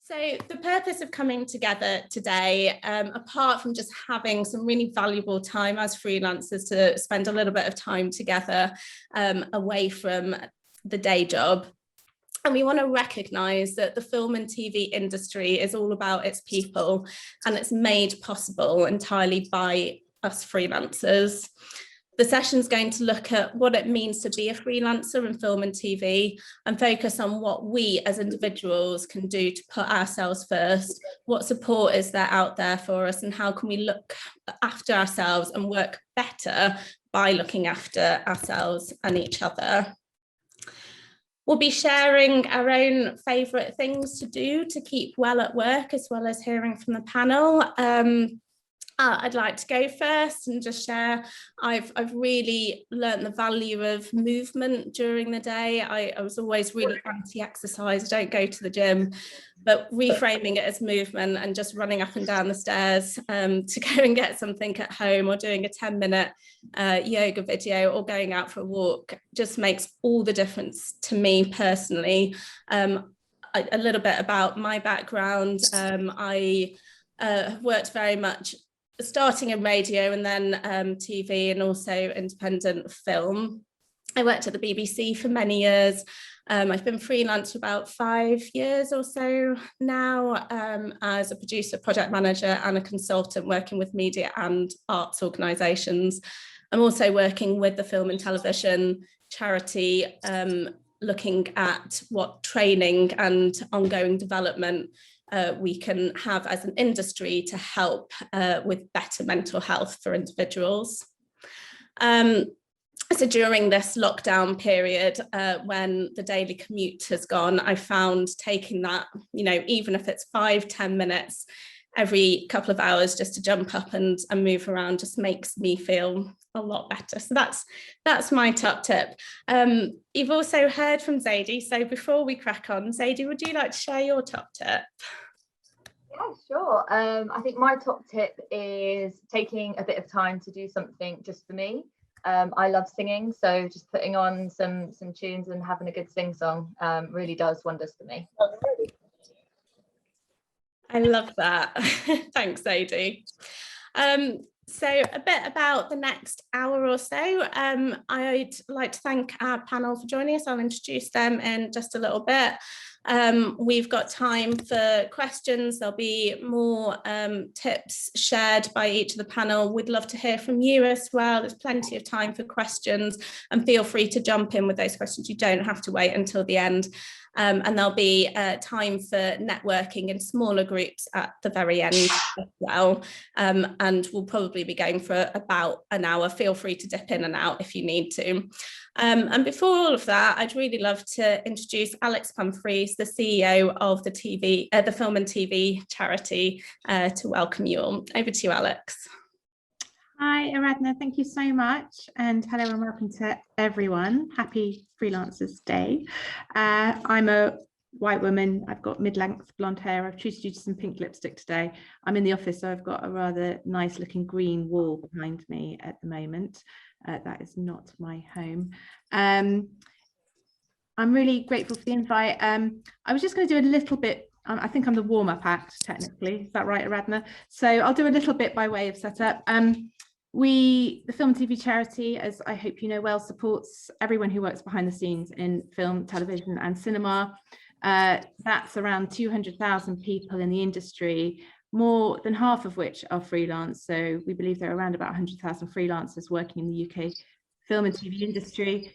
So the purpose of coming together today, apart from just having some really valuable time as freelancers to spend a little bit of time together away from the day job, and we want to recognise that the film and TV industry is all about its people, and it's made possible entirely by us freelancers. The session's going to look at what it means to be a freelancer in film and TV and focus on what we as individuals can do to put ourselves first, what support is there out there for us, and how can we look after ourselves and work better by looking after ourselves and each other. We'll be sharing our own favourite things to do to keep well at work, as well as hearing from the panel. I'd like to go first and just share, I've really learned the value of movement during the day. I was always really anti-exercise, don't go to the gym, but reframing it as movement and just running up and down the stairs to go and get something at home, or doing a 10-minute yoga video, or going out for a walk just makes all the difference to me personally. A little bit about my background. I have worked very much starting in radio and then TV, and also independent film. I worked at the BBC for many years. I've been freelance for about 5 years or so now, as a producer, project manager and a consultant working with media and arts organisations. I'm also working with the Film and Television charity, looking at what training and ongoing development we can have as an industry to help with better mental health for individuals. So during this lockdown period, when the daily commute has gone, I found taking that, even if it's 5-10 minutes every couple of hours just to jump up and move around just makes me feel a lot better. So that's my top tip. You've also heard from Zadie. So before we crack on, Zadie, would you like to share your top tip? Yeah, sure. I think my top tip is taking a bit of time to do something just for me. I love singing, so just putting on some tunes and having a good sing song really does wonders for me. I love that. Thanks, Zadie. So a bit about the next hour or so. I'd like to thank our panel for joining us. I'll introduce them in just a little bit. We've got time for questions. There'll be more tips shared by each of the panel. We'd love to hear from you as well. There's plenty of time for questions, and feel free to jump in with those questions. You don't have to wait until the end. And there'll be time for networking in smaller groups at the very end as well. And we'll probably be going for about an hour. Feel free to dip in and out if you need to. And before all of that, I'd really love to introduce Alex Humphreys, the CEO of the Film and TV charity, to welcome you all. Over to you, Alex. Hi, Aradhana, thank you so much. And hello and welcome to everyone. Happy Freelancers Day. I'm a white woman. I've got mid-length blonde hair. I've chosen to do some pink lipstick today. I'm in the office, so I've got a rather nice looking green wall behind me at the moment. That is not my home. I'm really grateful for the invite. I was just going to do a little bit. I think I'm the warm-up act, technically. Is that right, Aradhana? So I'll do a little bit by way of setup. The Film and TV charity, as I hope you know well, supports everyone who works behind the scenes in film, television and cinema. That's around 200,000 people in the industry, more than half of which are freelance. So we believe there are around about 100,000 freelancers working in the UK film and TV industry.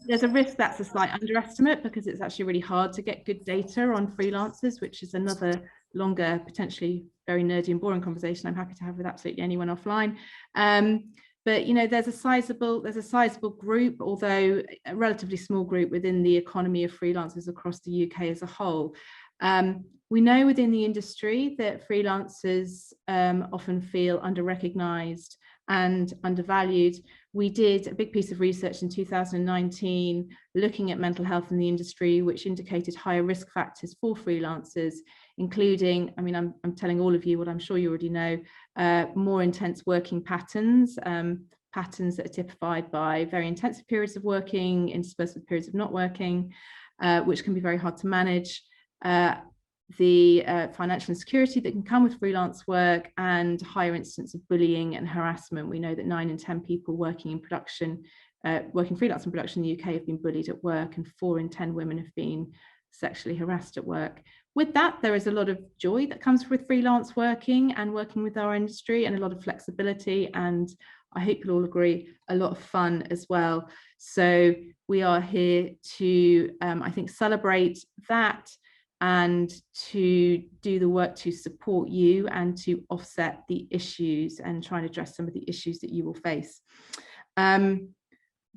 There's a risk that's a slight underestimate, because it's actually really hard to get good data on freelancers, which is another longer, potentially very nerdy and boring conversation I'm happy to have with absolutely anyone offline. But there's a sizable group, although a relatively small group within the economy of freelancers across the UK as a whole. We know within the industry that freelancers often feel under-recognised and undervalued. We did a big piece of research in 2019 looking at mental health in the industry, which indicated higher risk factors for freelancers, including, I'm telling all of you what I'm sure you already know, more intense working patterns, patterns that are typified by very intensive periods of working, interspersed with periods of not working, which can be very hard to manage. the financial insecurity that can come with freelance work, and higher incidence of bullying and harassment. We know that 9 in 10 people working in production, working freelance in production in the UK have been bullied at work, and 4 in 10 women have been sexually harassed at work. With that, there is a lot of joy that comes with freelance working and working with our industry, and a lot of flexibility, and I hope you'll all agree, a lot of fun as well. So we are here to, I think, celebrate that and to do the work to support you and to offset the issues and try and address some of the issues that you will face.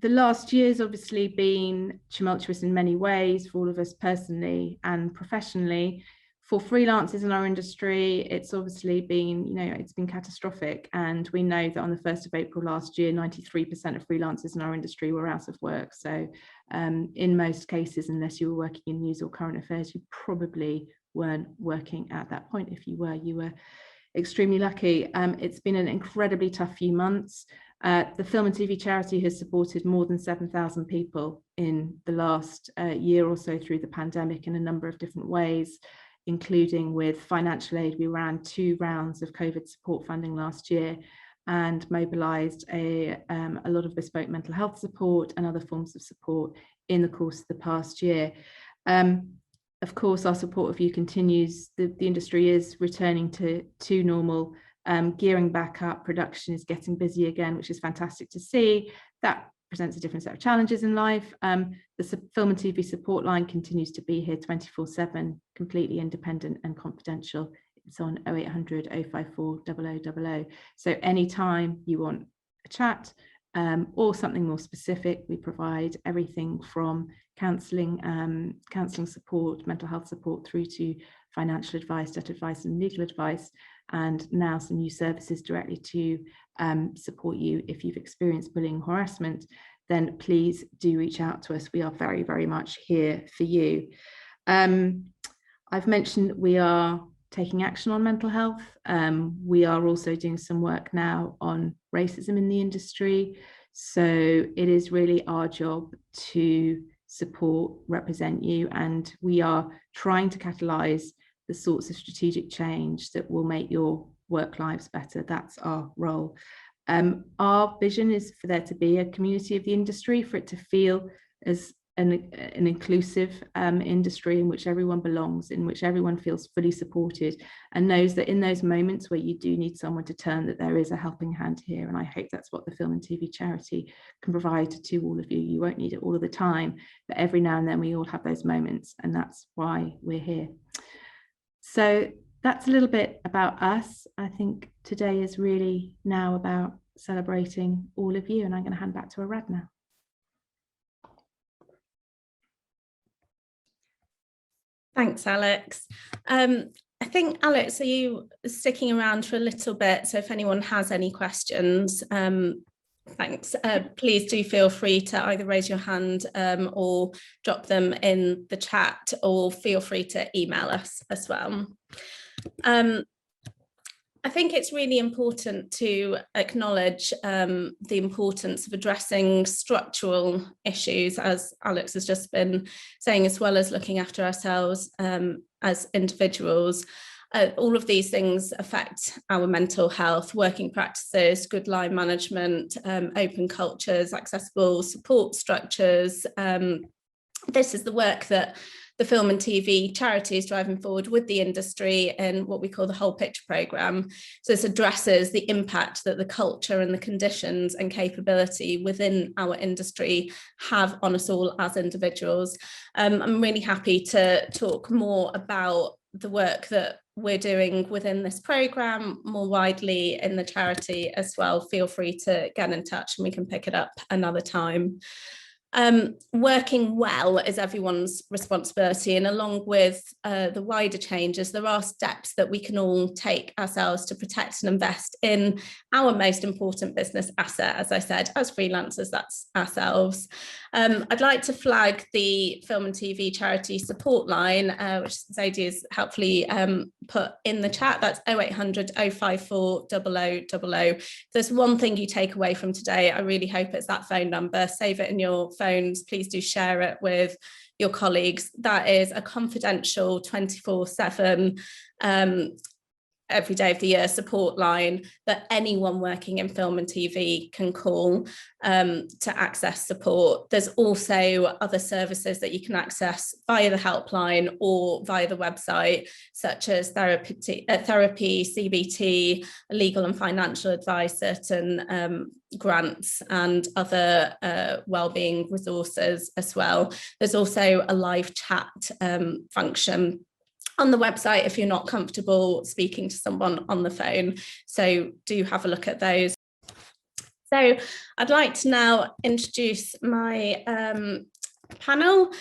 The last year's obviously been tumultuous in many ways for all of us personally and professionally. For freelancers in our industry, it's obviously been, it's been catastrophic. And we know that on the 1st of April last year, 93% of freelancers in our industry were out of work. So in most cases, unless you were working in news or current affairs, you probably weren't working at that point. If you were extremely lucky. It's been an incredibly tough few months. The Film and TV charity has supported more than 7,000 people in the last year or so through the pandemic in a number of different ways, including with financial aid. We ran 2 rounds of COVID support funding last year and mobilised a lot of bespoke mental health support and other forms of support in the course of the past year. Of course, our support of you continues. The industry is returning to normal, gearing back up. Production is getting busy again, which is fantastic to see. That presents a different set of challenges in life. The Film and TV support line continues to be here 24/7, completely independent and confidential. It's on 0800 054 0000. So anytime you want a chat or something more specific, we provide everything from counselling support, mental health support, through to financial advice, debt advice and legal advice, and now some new services directly to support you. If you've experienced bullying, harassment, then please do reach out to us. We are very, very much here for you. I've mentioned that we are taking action on mental health. We are also doing some work now on racism in the industry. So it is really our job to support, represent you, and we are trying to catalyse the sorts of strategic change that will make your work lives better. That's our role. Our vision is for there to be a community of the industry, for it to feel as an inclusive industry in which everyone belongs, in which everyone feels fully supported and knows that in those moments where you do need someone to turn, that there is a helping hand here. And I hope that's what the Film and TV charity can provide to all of you. You won't need it all of the time, but every now and then we all have those moments, and that's why we're here. So that's a little bit about us. I think today is really now about celebrating all of you, and I'm going to hand back to Aradhana. Thanks, Alex. I think, Alex, are you sticking around for a little bit? So if anyone has any questions, thanks. Please do feel free to either raise your hand or drop them in the chat, or feel free to email us as well. I think it's really important to acknowledge the importance of addressing structural issues, as Alex has just been saying, as well as looking after ourselves as individuals. All of these things affect our mental health, working practices, good line management, open cultures, accessible support structures. This is the work that the Film and TV charity is driving forward with the industry in what we call the Whole Picture programme. So this addresses the impact that the culture and the conditions and capability within our industry have on us all as individuals. I'm really happy to talk more about the work that we're doing within this programme more widely in the charity as well. Feel free to get in touch and we can pick it up another time. Working well is everyone's responsibility, and along with the wider changes, there are steps that we can all take ourselves to protect and invest in our most important business asset. As I said, as freelancers, that's ourselves. I'd like to flag the Film and TV charity support line, which Zadie has helpfully put in the chat. That's 0800 054 0000. If there's one thing you take away from today, I really hope it's that phone number. Save it in your phones, please do share it with your colleagues. That is a confidential 24/7 every day of the year support line that anyone working in film and TV can call to access support. There's also other services that you can access via the helpline or via the website, such as therapy, CBT, legal and financial advice, certain grants and other wellbeing resources as well. There's also a live chat function on the website if you're not comfortable speaking to someone on the phone. So do have a look at those. So I'd like to now introduce my panel.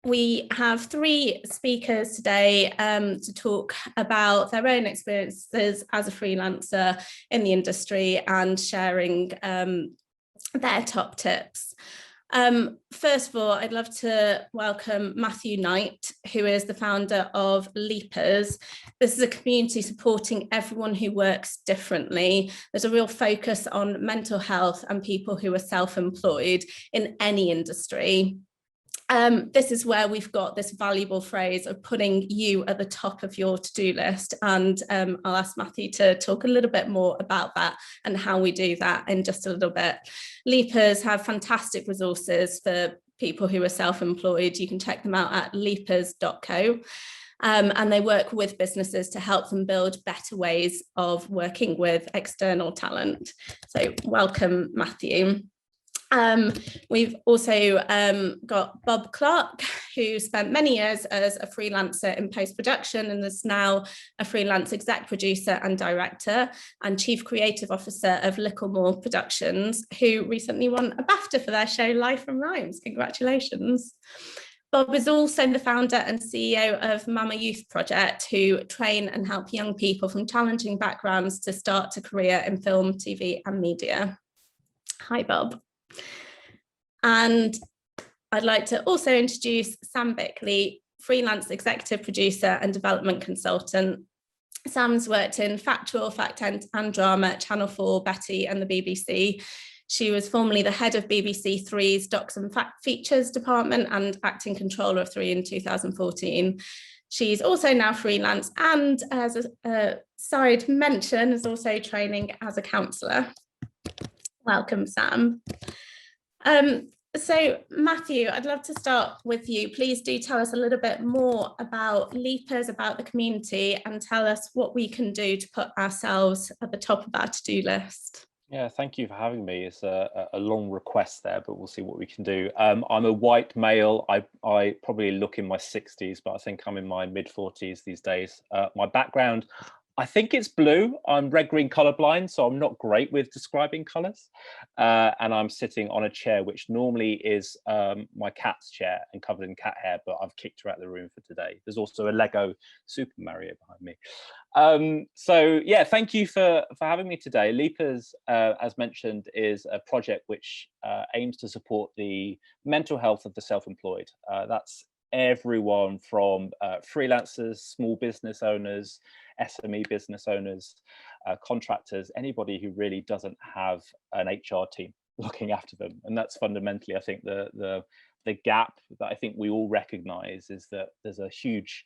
We have 3 speakers today to talk about their own experiences as a freelancer in the industry and sharing their top tips. First of all, I'd love to welcome Matthew Knight, who is the founder of Lipa's. This is a community supporting everyone who works differently. There's a real focus on mental health and people who are self-employed in any industry. This is where we've got this valuable phrase of putting you at the top of your to-do list. And I'll ask Matthew to talk a little bit more about that and how we do that in just a little bit. Lipas have fantastic resources for people who are self-employed. You can check them out at lipas.co. And they work with businesses to help them build better ways of working with external talent. So welcome, Matthew. We've also got Bob Clarke, who spent many years as a freelancer in post-production and is now a freelance exec producer and director and chief creative officer of Licklemor Productions, who recently won a BAFTA for their show Life and Rhymes. Congratulations. Bob is also the founder and CEO of Mama Youth Project, who train and help young people from challenging backgrounds to start a career in film, TV and media. Hi, Bob. And I'd like to also introduce Sam Bickley, freelance executive producer and development consultant. Sam's worked in Factual, Fact and Drama, Channel 4, Betty and the BBC. She was formerly the head of BBC 3's Docs and Fact Features department and acting controller of 3 in 2014. She's also now freelance and, as a side mention, is also training as a counsellor. Welcome, Sam. So Matthew, I'd love to start with you. Please do tell us a little bit more about Lipa's, about the community, and tell us what we can do to put ourselves at the top of our to-do list. Yeah, thank you for having me. It's a long request there, but we'll see what we can do. I'm a white male. I probably look in my 60s, but I think I'm in my mid-40s these days. My background, I think it's blue. I'm red-green colorblind, so I'm not great with describing colors. And I'm sitting on a chair, which normally is my cat's chair and covered in cat hair, but I've kicked her out of the room for today. There's also a Lego Super Mario behind me. So yeah, thank you for having me today. Lipa's, as mentioned, is a project which aims to support the mental health of the self-employed. That's everyone from freelancers, small business owners, SME business owners, contractors, anybody who really doesn't have an HR team looking after them. And that's fundamentally, I think, the gap that I think we all recognize is that there's a huge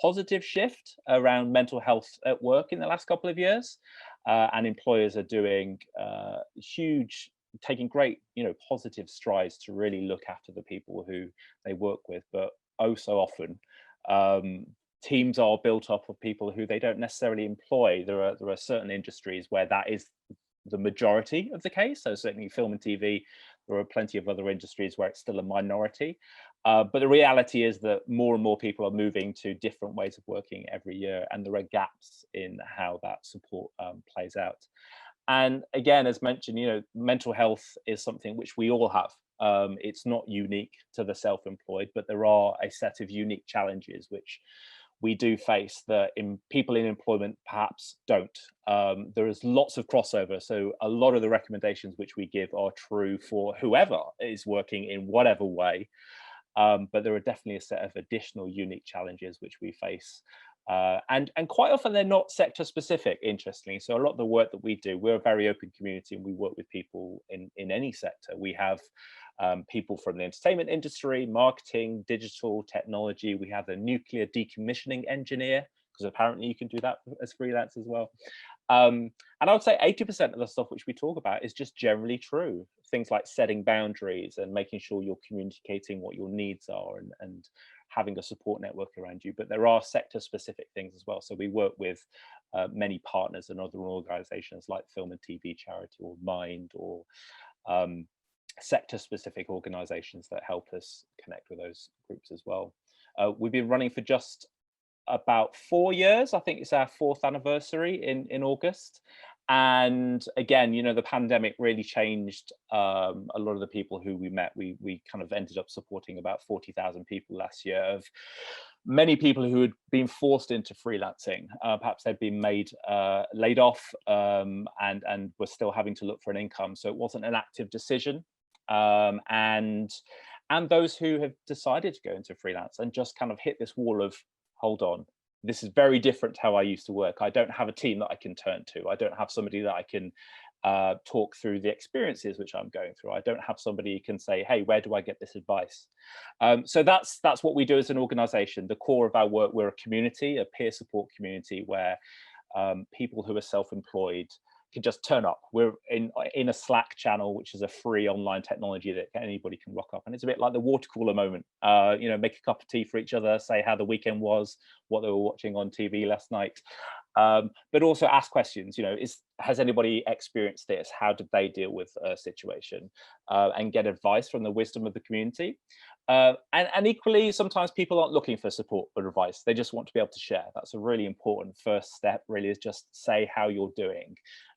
positive shift around mental health at work in the last couple of years, and employers are doing taking great, positive strides to really look after the people who they work with. But oh so often, teams are built up of people who they don't necessarily employ. There are certain industries where that is the majority of the case. So certainly film and TV, there are plenty of other industries where it's still a minority. But the reality is that more and more people are moving to different ways of working every year, and there are gaps in how that support plays out. And again, as mentioned, mental health is something which we all have. It's not unique to the self-employed, but there are a set of unique challenges which we do face that people in employment perhaps don't. There is lots of crossover. So a lot of the recommendations which we give are true for whoever is working in whatever way. But there are definitely a set of additional unique challenges which we face And quite often they're not sector specific, interestingly. So a lot of the work that we do, we're a very open community and we work with people in any sector. We have people from the entertainment industry, marketing, digital, technology. We have a nuclear decommissioning engineer, because apparently you can do that as freelance as well. And I would say 80% of the stuff which we talk about is just generally true. Things like setting boundaries and making sure you're communicating what your needs are and having a support network around you. But there are sector specific things as well. So we work with many partners and other organizations like Film and TV Charity or Mind or sector specific organizations that help us connect with those groups as well. We've been running for just about 4 years. I think it's our 4th anniversary in August. And again, you know, the pandemic really changed a lot of the people who we met. We kind of ended up supporting about 40,000 people last year, of many people who had been forced into freelancing. Perhaps they'd been made laid off and were still having to look for an income. So it wasn't an active decision. And those who have decided to go into freelance and just kind of hit this wall of, hold on, this is very different to how I used to work. I don't have a team that I can turn to. I don't have somebody that I can talk through the experiences which I'm going through. I don't have somebody who can say, hey, where do I get this advice? So that's what we do as an organization. The core of our work, we're a community, a peer support community where people who are self-employed can just turn up. We're in a Slack channel, which is a free online technology that anybody can rock up. And it's a bit like the water cooler moment, you know, make a cup of tea for each other, say how the weekend was, what they were watching on TV last night, but also ask questions, you know, has anybody experienced this? How did they deal with a situation? And get advice from the wisdom of the community. And equally, sometimes people aren't looking for support or advice. They just want to be able to share. That's a really important first step, really, is just say how you're doing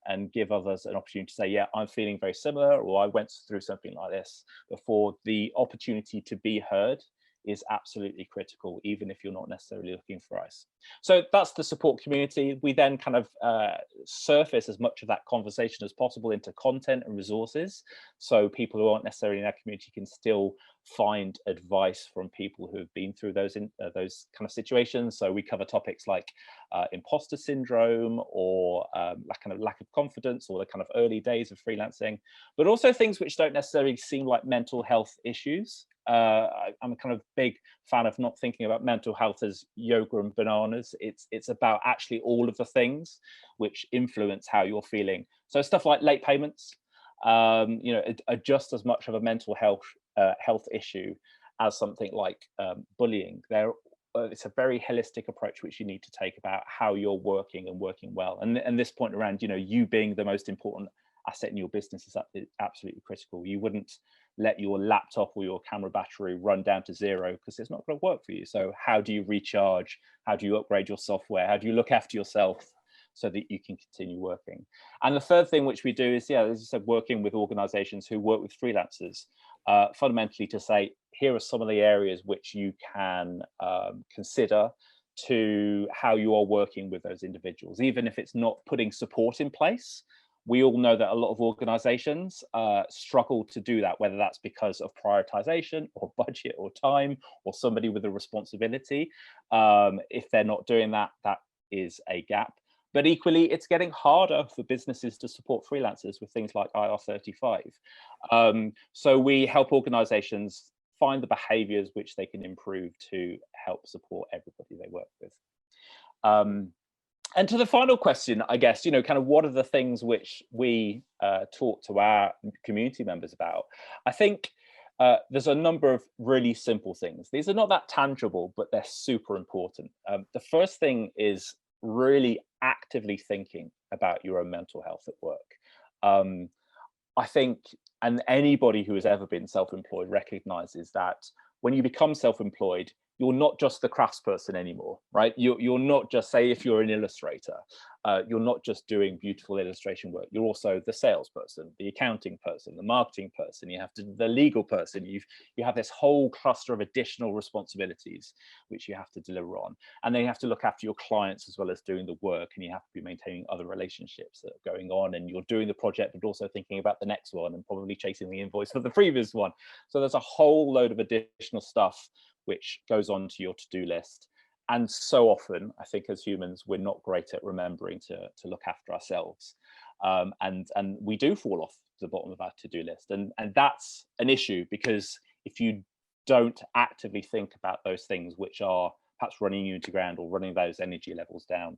and give others an opportunity to say, yeah, I'm feeling very similar, or I went through something like this before. The opportunity to be heard is absolutely critical, even if you're not necessarily looking for us. So that's the support community. We then kind of surface as much of that conversation as possible into content and resources. So people who aren't necessarily in our community can still find advice from people who have been through those kind of situations. So we cover topics like imposter syndrome, or kind of lack of confidence, or the kind of early days of freelancing, but also things which don't necessarily seem like mental health issues. I'm a kind of big fan of not thinking about mental health as yoga and bananas. It's about actually all of the things which influence how you're feeling. So stuff like late payments, you know, are just as much of a mental health issue as something like bullying. It's a very holistic approach which you need to take about how you're working and working well. And this point around, you know, you being the most important asset in your business is absolutely critical. You wouldn't let your laptop or your camera battery run down to zero because it's not going to work for you. So how do you recharge? How do you upgrade your software? How do you look after yourself so that you can continue working? And the third thing which we do is, yeah, as I said, working with organizations who work with freelancers, fundamentally to say, here are some of the areas which you can consider to how you are working with those individuals, even if it's not putting support in place. We all know that a lot of organizations struggle to do that, whether that's because of prioritization or budget or time or somebody with a responsibility. If they're not doing that, that is a gap. But equally, it's getting harder for businesses to support freelancers with things like IR35. So we help organizations find the behaviors which they can improve to help support everybody they work with. And to the final question, I guess, you know, kind of what are the things which we talk to our community members about? I think there's a number of really simple things. These are not that tangible, but they're super important. The first thing is really actively thinking about your own mental health at work. I think, and anybody who has ever been self-employed recognizes that when you become self-employed, you're not just the craftsperson anymore, right? You're not just, say, if you're an illustrator, you're not just doing beautiful illustration work. You're also the salesperson, the accounting person, the marketing person. You have to, the legal person. You have this whole cluster of additional responsibilities which you have to deliver on, and then you have to look after your clients as well as doing the work, and you have to be maintaining other relationships that are going on, and you're doing the project, but also thinking about the next one and probably chasing the invoice for the previous one. So there's a whole load of additional stuff which goes on to your to-do list. And so often, I think as humans, we're not great at remembering to look after ourselves. And we do fall off the bottom of our to-do list. And that's an issue, because if you don't actively think about those things which are perhaps running you into ground or running those energy levels down,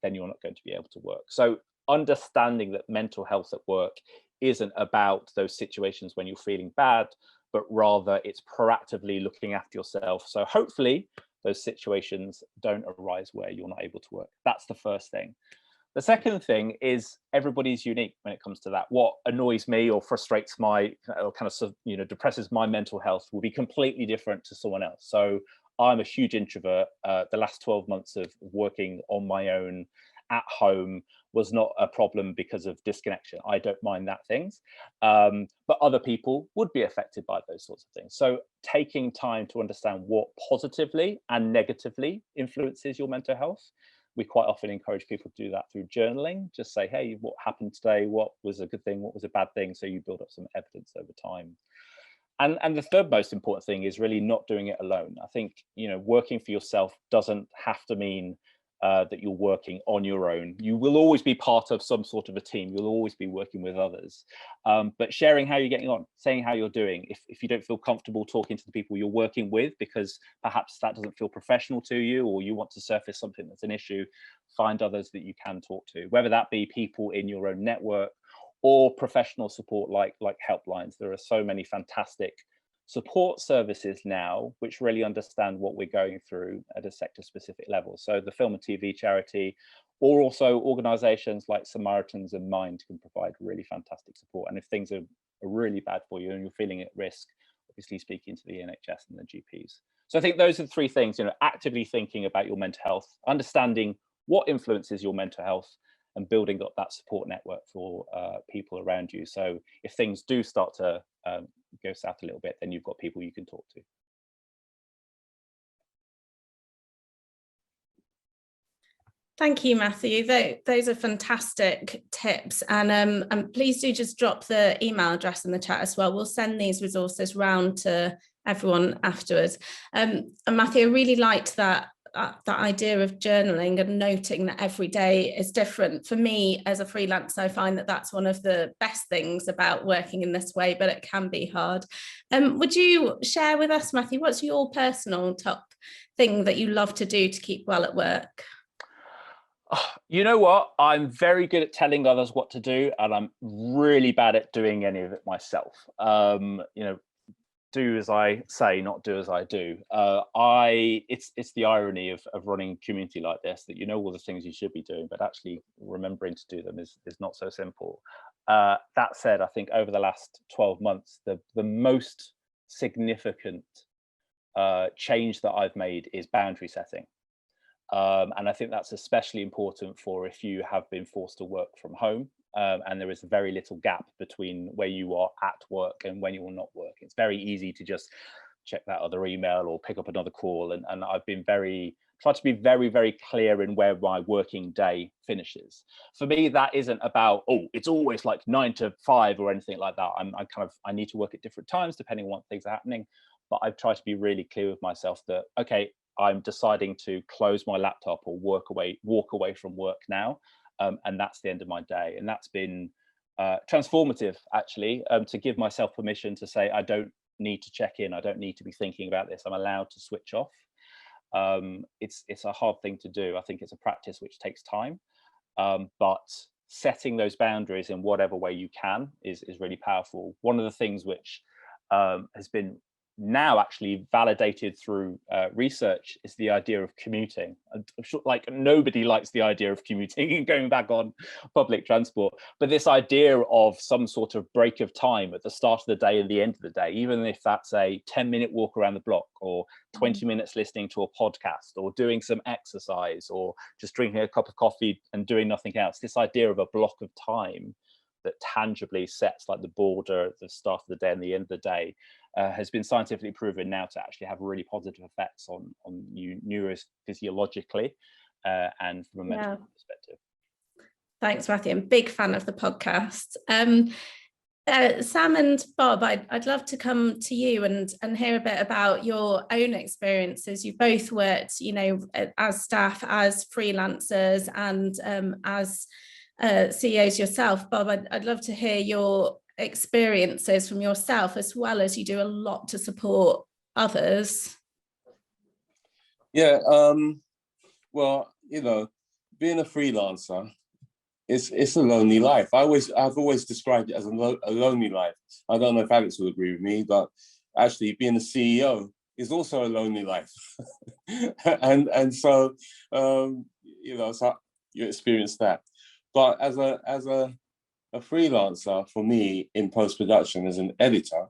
then you're not going to be able to work. So understanding that mental health at work isn't about those situations when you're feeling bad, but rather it's proactively looking after yourself. So hopefully those situations don't arise where you're not able to work. That's the first thing. The second thing is everybody's unique when it comes to that. What annoys me or frustrates my, or kind of, you know, depresses my mental health will be completely different to someone else. So I'm a huge introvert. The last 12 months of working on my own at home was not a problem because of disconnection. I don't mind that things, but other people would be affected by those sorts of things. So taking time to understand what positively and negatively influences your mental health. We quite often encourage people to do that through journaling. Just say, hey, what happened today? What was a good thing? What was a bad thing? So you build up some evidence over time. And the third most important thing is really not doing it alone. I think, you know, working for yourself doesn't have to mean that you're working on your own. You will always be part of some sort of a team. You'll always be working with others. But sharing how you're getting on, saying how you're doing. If you don't feel comfortable talking to the people you're working with, because perhaps that doesn't feel professional to you, or you want to surface something that's an issue, find others that you can talk to, whether that be people in your own network or professional support like helplines. There are so many fantastic support services now which really understand what we're going through at a sector specific level. So the film and TV charity, or also organizations like Samaritans and Mind, can provide really fantastic support. And if things are really bad for you and you're feeling at risk, obviously speaking to the NHS and the GPs. So I think those are the three things, you know, actively thinking about your mental health, understanding what influences your mental health, and building up that support network for people around you. So if things do start to go south a little bit, then you've got people you can talk to. Thank you, Matthew. Those are fantastic tips. And please do just drop the email address in the chat as well. We'll send these resources round to everyone afterwards. And Matthew, I really liked that idea of journaling and noting that every day is different. For me as a freelancer, I find that that's one of the best things about working in this way, but it can be hard. Would you share with us, Matthew, what's your personal top thing that you love to do to keep well at work? You know what? I'm very good at telling others what to do, and I'm really bad at doing any of it myself. You know, do as I say, not do as I do. It's the irony of running a community like this, that you know all the things you should be doing, but actually remembering to do them is not so simple. That said, I think over the last 12 months, the most significant change that I've made is boundary setting. And I think that's especially important for if you have been forced to work from home, and there is very little gap between where you are at work and when you're not working. It's very easy to just check that other email or pick up another call. And I've been tried to be very, very clear in where my working day finishes. For me, that isn't about, oh, it's always like 9 to 5 or anything like that. I need to work at different times depending on what things are happening. But I've tried to be really clear with myself that, okay, I'm deciding to close my laptop or walk away from work now, and that's the end of my day. And that's been transformative, actually, to give myself permission to say I don't need to check in, I don't need to be thinking about this, I'm allowed to switch off. It's a hard thing to do. I think it's a practice which takes time, but setting those boundaries in whatever way you can is really powerful. One of the things which has been now actually validated through research is the idea of commuting. I'm sure like nobody likes the idea of commuting and going back on public transport, but this idea of some sort of break of time at the start of the day and the end of the day, even if that's a 10-minute walk around the block or 20 minutes listening to a podcast or doing some exercise or just drinking a cup of coffee and doing nothing else, this idea of a block of time that tangibly sets like the border at the start of the day and the end of the day has been scientifically proven now to actually have really positive effects on you neurophysiologically and from a mental perspective. Thanks, Matthew. I'm a big fan of the podcast. Sam and Bob, I'd love to come to you and hear a bit about your own experiences. You both worked, you know, as staff, as freelancers, and as CEOs yourself. Bob, I'd love to hear your experiences from yourself, as well as you do a lot to support others. Yeah, well, you know, being a freelancer, it's a lonely life. I've always described it as a lonely life. I don't know if Alex will agree with me, but actually being a CEO is also a lonely life. and so you know, so you experience that. But as a freelancer, for me in post-production as an editor,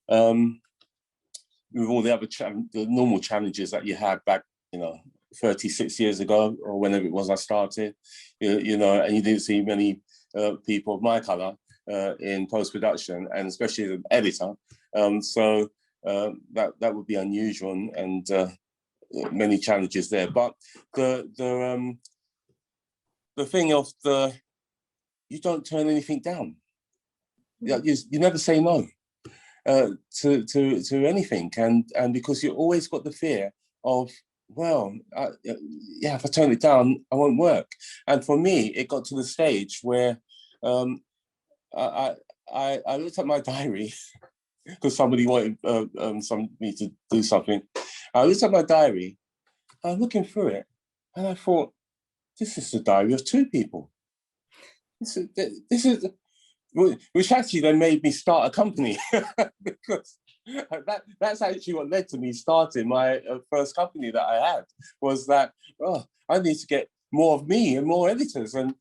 with all the other the normal challenges that you had back, you know, 36 years ago or whenever it was I started, you know, and you didn't see many people of my color in post-production, and especially as an editor. So that would be unusual, and many challenges there. But the thing of you don't turn anything down. You never say no to anything, and because you always got the fear of, well, yeah, if I turn it down, I won't work. And for me, it got to the stage where I looked at my diary because somebody wanted me to do something. I looked at my diary, I was looking through it, and I thought, this is the diary of two people. This is which actually then made me start a company because that's actually what led to me starting my first company that I had, was that, oh, I need to get more of me and more editors and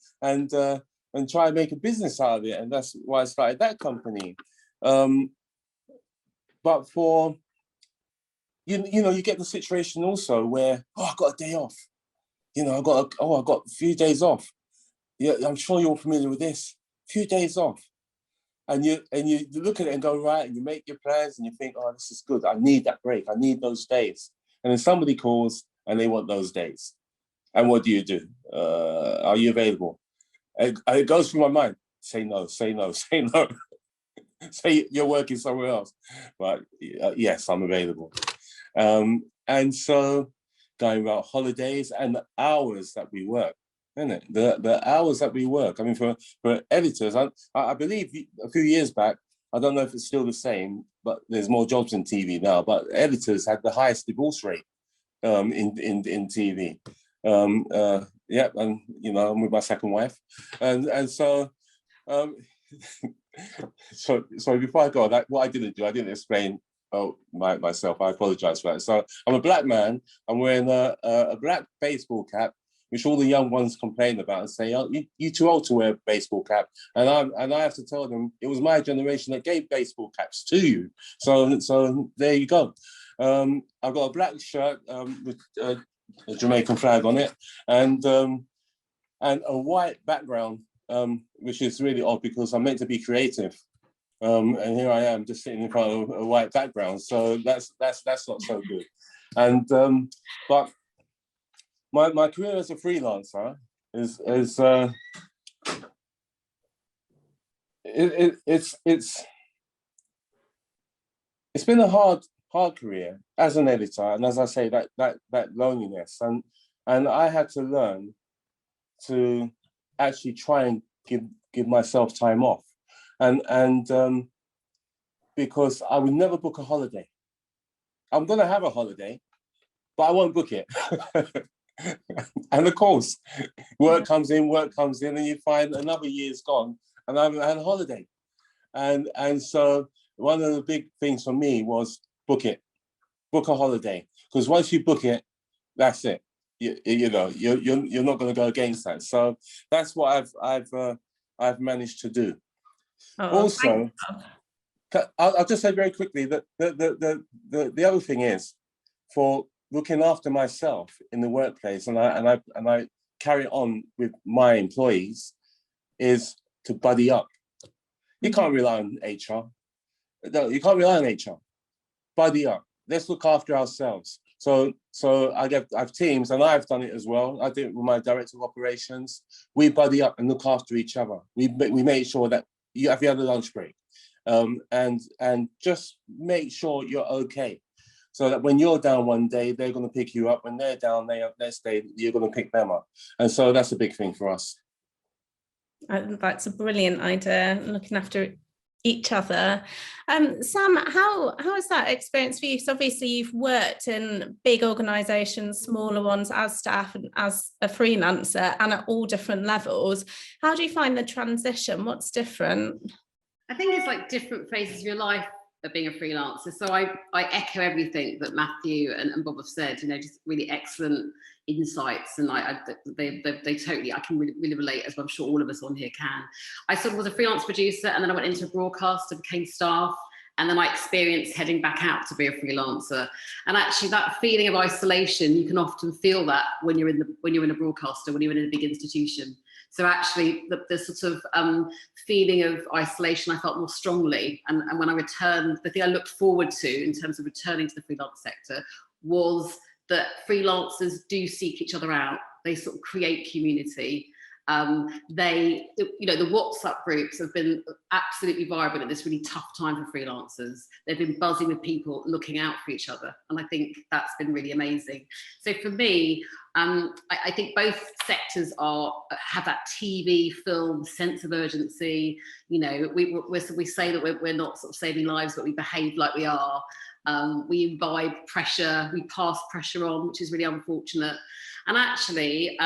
try and make a business out of it. And that's why I started that company. But for, you know, you get the situation also where, oh, I've got a day off. You know, I've got a few days off. Yeah, I'm sure you're familiar with this. Few days off. And you look at it and go, right, and you make your plans and you think, oh, this is good. I need that break. I need those days. And then somebody calls and they want those days. And what do? Are you available? And it goes through my mind. Say no, say no, say no. Say you're working somewhere else. But yes, I'm available. And so going about holidays and the hours that we work. Isn't it? The hours that we work. I mean, for editors, I believe a few years back, I don't know if it's still the same, but there's more jobs in TV now. But editors had the highest divorce rate in TV. Yeah, and you know, I'm with my second wife, and so so before I go, what I didn't explain myself. I apologize for that. So I'm a black man. I'm wearing a black baseball cap, which all the young ones complain about and say, oh, you're too old to wear a baseball cap. And I have to tell them, it was my generation that gave baseball caps to you. So there you go. I've got a black shirt with a Jamaican flag on it, and a white background, which is really odd because I'm meant to be creative. And here I am just sitting in front of a white background. So that's not so good. And but my career as a freelancer it's been a hard career as an editor, and as I say, that loneliness, and I had to learn to actually try and give myself time off, and because I would never book a holiday. I'm gonna have a holiday, but I won't book it. And of course, work comes in, and you find another year's gone, and I haven't had a holiday. And so one of the big things for me was book a holiday, because once you book it, that's it. You know, you're not going to go against that. So that's what I've managed to do. Oh, also, I'll just say very quickly that the other thing is, for looking after myself in the workplace, and I carry on with my employees, is to buddy up. You can't rely on HR. No, you can't rely on HR. Buddy up. Let's look after ourselves. So I have teams, and I've done it as well. I do it with my director of operations. We buddy up and look after each other. We make sure that you have the lunch break. and just make sure you're okay. So that when you're down one day, they're going to pick you up. When they're down, next day, you're going to pick them up. And so that's a big thing for us. I think that's a brilliant idea, looking after each other. Sam, how has that experience for you? So obviously you've worked in big organisations, smaller ones as staff and as a freelancer, and at all different levels. How do you find the transition? What's different? I think it's like different phases of your life of being a freelancer. So I echo everything that Matthew and Bob have said, you know, just really excellent insights, and they totally, I can really relate, as I'm sure all of us on here can. I sort of was a freelance producer, and then I went into broadcast and became staff, and then I experienced heading back out to be a freelancer. And actually that feeling of isolation, you can often feel that when you're in a broadcaster, when you're in a big institution. So actually the sort of feeling of isolation I felt more strongly. And when I returned, the thing I looked forward to in terms of returning to the freelance sector was that freelancers do seek each other out. They sort of create community. They, you know, the WhatsApp groups have been absolutely vibrant at this really tough time for freelancers. They've been buzzing with people looking out for each other. And I think that's been really amazing. So for me, I think both sectors have that TV, film sense of urgency. You know, we say that we're not sort of saving lives, but we behave like we are. We imbibe pressure, we pass pressure on, which is really unfortunate. And actually,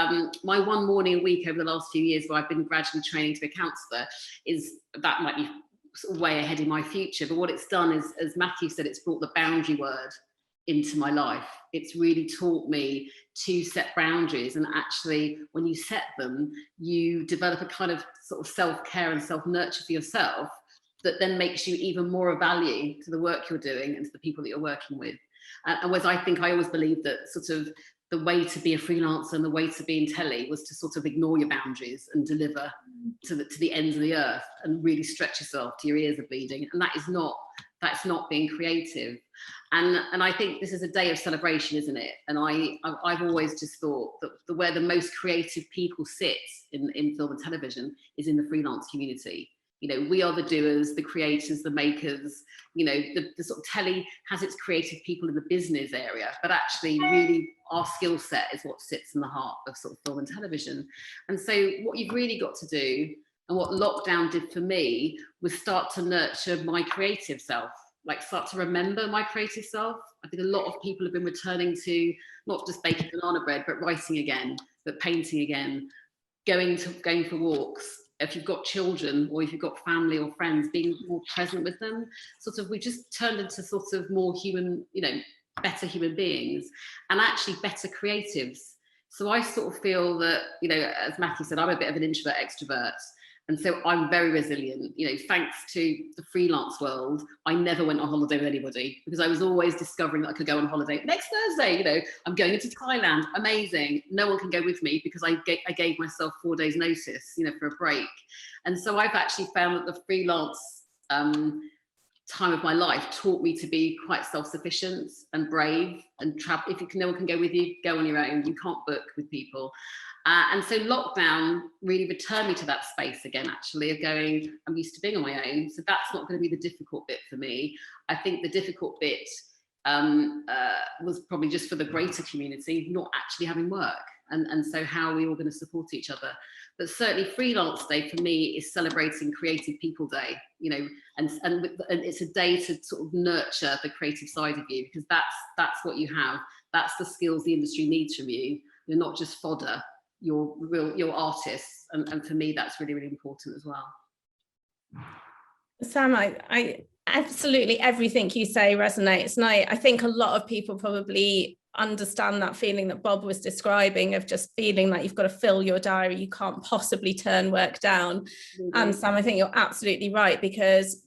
my one morning a week over the last few years where I've been gradually training to be a counsellor, that might be sort of way ahead in my future. But what it's done is, as Matthew said, it's brought the boundary word into my life. It's really taught me to set boundaries, and actually when you set them, you develop a kind of sort of self-care and self-nurture for yourself that then makes you even more of value to the work you're doing and to the people that you're working with. And whereas I think I always believed that sort of the way to be a freelancer and the way to be in telly was to sort of ignore your boundaries and deliver to the ends of the earth and really stretch yourself till your ears are bleeding. And that's not being creative. And I think this is a day of celebration, isn't it? And I've always just thought that where the most creative people sit in film and television is in the freelance community. You know, we are the doers, the creators, the makers. You know, the sort of telly has its creative people in the business area, but actually really our skill set is what sits in the heart of sort of film and television. And so what you've really got to do, and what lockdown did for me, was start to nurture my creative self, like start to remember my creative self. I think a lot of people have been returning to not just baking banana bread, but writing again, but painting again, going for walks. If you've got children or if you've got family or friends, being more present with them. Sort of, we just turned into sort of more human, you know, better human beings and actually better creatives. So I sort of feel that, you know, as Matthew said, I'm a bit of an introvert extrovert. And so I'm very resilient. You know, thanks to the freelance world, I never went on holiday with anybody because I was always discovering that I could go on holiday next Thursday. You know, I'm going into Thailand, amazing. No one can go with me because I gave myself 4 days notice, you know, for a break. And so I've actually found that the freelance time of my life taught me to be quite self-sufficient and brave and travel. If no one can go with you, go on your own. You can't book with people. And so lockdown really returned me to that space again, actually, of going, I'm used to being on my own. So that's not going to be the difficult bit for me. I think the difficult bit was probably just for the greater community, not actually having work. And so how are we all going to support each other? But certainly Freelance Day for me is celebrating Creative People Day, you know, and it's a day to sort of nurture the creative side of you, because that's what you have. That's the skills the industry needs from you. You're not just fodder. You're artists, and for me that's really, really important as well. Sam, I absolutely everything you say resonates, and I think a lot of people probably understand that feeling that Bob was describing of just feeling like you've got to fill your diary, you can't possibly turn work down. Mm-hmm. And Sam, I think you're absolutely right, because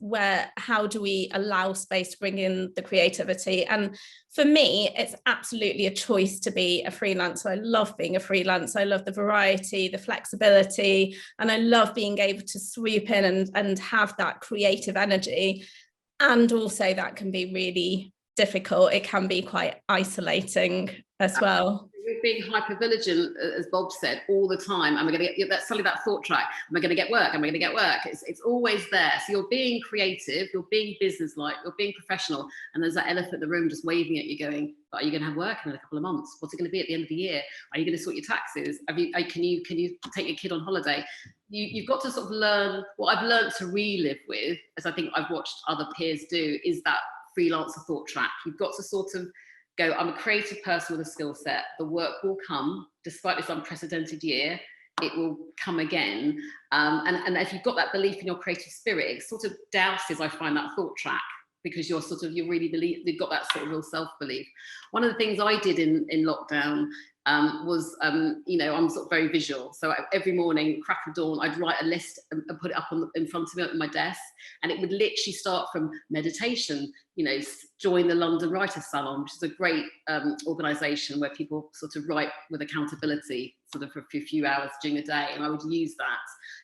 how do we allow space to bring in the creativity? And for me, it's absolutely a choice to be a freelancer. I love being a freelancer. I love the variety, the flexibility, and I love being able to swoop in and have that creative energy. And also that can be really difficult. It can be quite isolating as well. being hyper vigilant, as Bob said, all the time. Am I going to get that? Suddenly that thought track. Am I going to get work? Am I going to get work? It's always there. So you're being creative, you're being businesslike, you're being professional, and there's that elephant in the room just waving at you, going, "But are you going to have work in a couple of months? What's it going to be at the end of the year? Are you going to sort your taxes? Can you take your kid on holiday?" You've got to sort of learn. What I've learned to relive with, as I think I've watched other peers do, is that freelancer thought track. You've got to sort of go, I'm a creative person with a skill set. The work will come, despite this unprecedented year, it will come again. And if you've got that belief in your creative spirit, it sort of douses, I find, that thought track, because you really believe, you've got that sort of real self-belief. One of the things I did in lockdown was, I'm sort of very visual. So every morning, crack of dawn, I'd write a list and put it up in front of me on my desk. And it would literally start from meditation, join the London Writers' Salon, which is a great organisation where people sort of write with accountability sort of for a few hours during the day. And I would use that,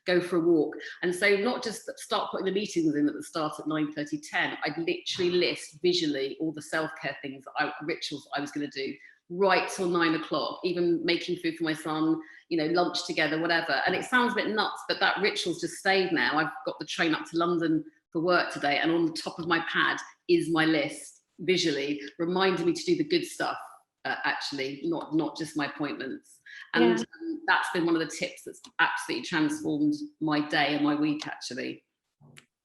go for a walk. And so not just start putting the meetings in at the start at 9:30, 10, I'd literally list visually all the self-care things, rituals I was going to do, right till 9 o'clock, even making food for my son, lunch together, whatever. And it sounds a bit nuts, but that ritual's just stayed now. I've got the train up to London for work today, and on the top of my pad is my list, visually reminding me to do the good stuff, actually, not just my appointments. And that's been one of the tips that's absolutely transformed my day and my week, actually.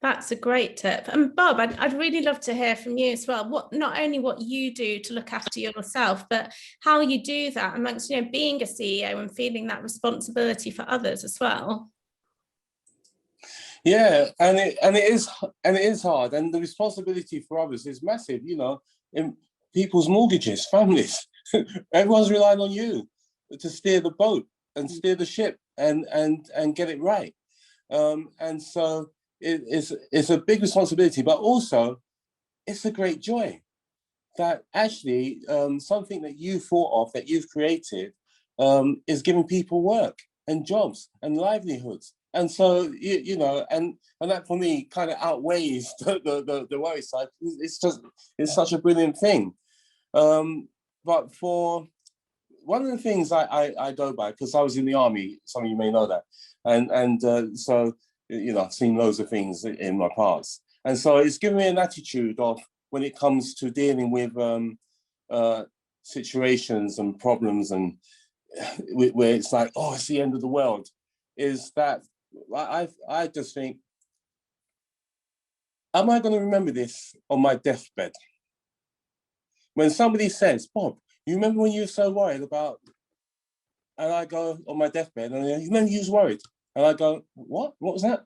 That's a great tip. And Bob, I'd really love to hear from you as well. Not only what you do to look after yourself, but how you do that amongst, being a CEO and feeling that responsibility for others as well. Yeah, and it is hard, and the responsibility for others is massive. In people's mortgages, families, everyone's relying on you to steer the boat and steer the ship and get it right. And so it's a big responsibility, but also it's a great joy that actually something that you thought of, that you've created, is giving people work and jobs and livelihoods. And so, and that for me kind of outweighs the worry side. It's such a brilliant thing. But for one of the things I go by, because I was in the army, some of you may know that, and so, I've seen loads of things in my past. And so it's given me an attitude of, when it comes to dealing with situations and problems, and where it's like, oh, it's the end of the world, is that I just think, am I going to remember this on my deathbed? When somebody says, Bob, you remember when you were so worried about, and I go on my deathbed, and you remember you was worried, and I go, what was that?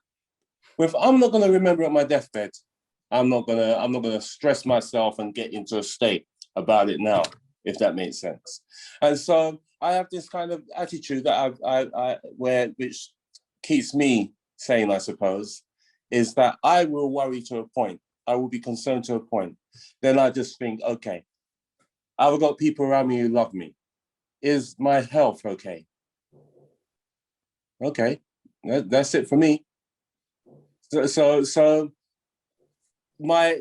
Well, if I'm not going to remember at my deathbed, I'm not gonna stress myself and get into a state about it now, if that makes sense. And so I have this kind of attitude that which keeps me sane, I suppose, is that I will worry to a point. I will be concerned to a point. Then I just think, okay, I've got people around me who love me. Is my health okay? Okay, that's it for me. So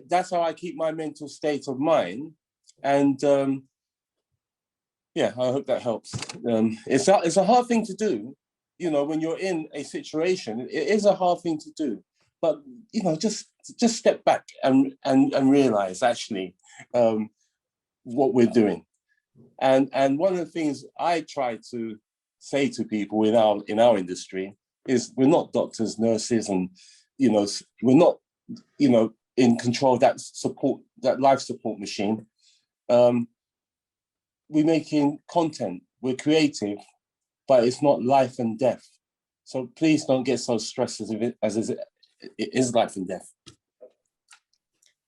that's how I keep my mental state of mind. And I hope that helps. It's a hard thing to do, when you're in a situation. It is a hard thing to do, but just step back and realize actually what we're doing. And one of the things I try to say to people in our industry is, we're not doctors, nurses, and we're not in control of that life support machine. We're making content, we're creative, but it's not life and death. So please don't get so stressed as it is life and death.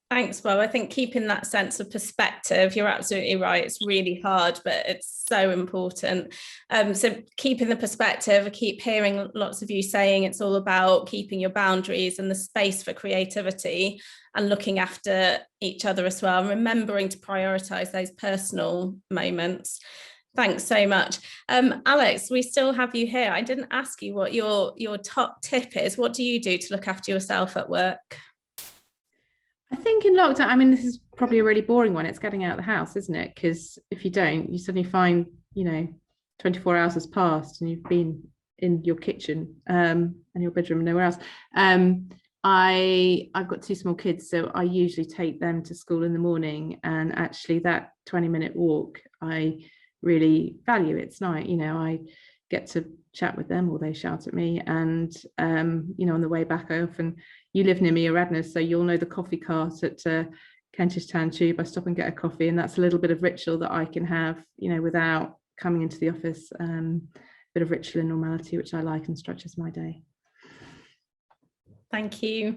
Thanks, Bob. I think keeping that sense of perspective, you're absolutely right. It's really hard, but it's so important. So keeping the perspective, I keep hearing lots of you saying it's all about keeping your boundaries and the space for creativity, and looking after each other as well, and remembering to prioritize those personal moments. Thanks so much. Alex, we still have you here. I didn't ask you what your top tip is. What do you do to look after yourself at work? I think in lockdown, this is probably a really boring one. It's getting out of the house, isn't it? Because if you don't, you suddenly find you know, 24 hours has passed and you've been in your kitchen and your bedroom and nowhere else. I've got 2 small kids, so I usually take them to school in the morning, and actually that 20-minute walk I really value. It's nice, you know, I get to chat with them or they shout at me, and you know, on the way back I often, you live near me, Aradna, so you'll know the coffee cart at Kentish Town Tube. I stop and get a coffee, and that's a little bit of ritual that I can have, you know, without coming into the office. Bit of ritual and normality, which I like and structures my day. Thank you.